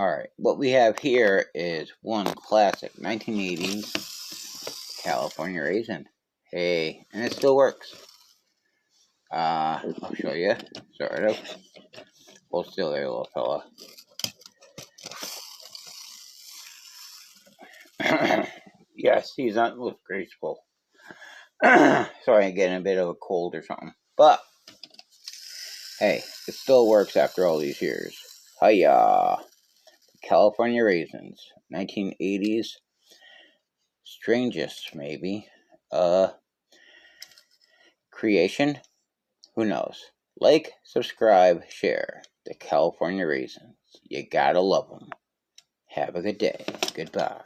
Alright, what we have here is one classic 1980s California raisin. Hey, and it still works. I'll show you, sort of. Hold still there, little fella. Yes, he's not most graceful. Sorry, I'm getting a bit of a cold or something. But, hey, it still works after all these years. Hiya! California raisins. 1980s. Strangest, maybe. Creation? Who knows? Like, subscribe, share. The California raisins. You gotta love them. Have a good day. Goodbye.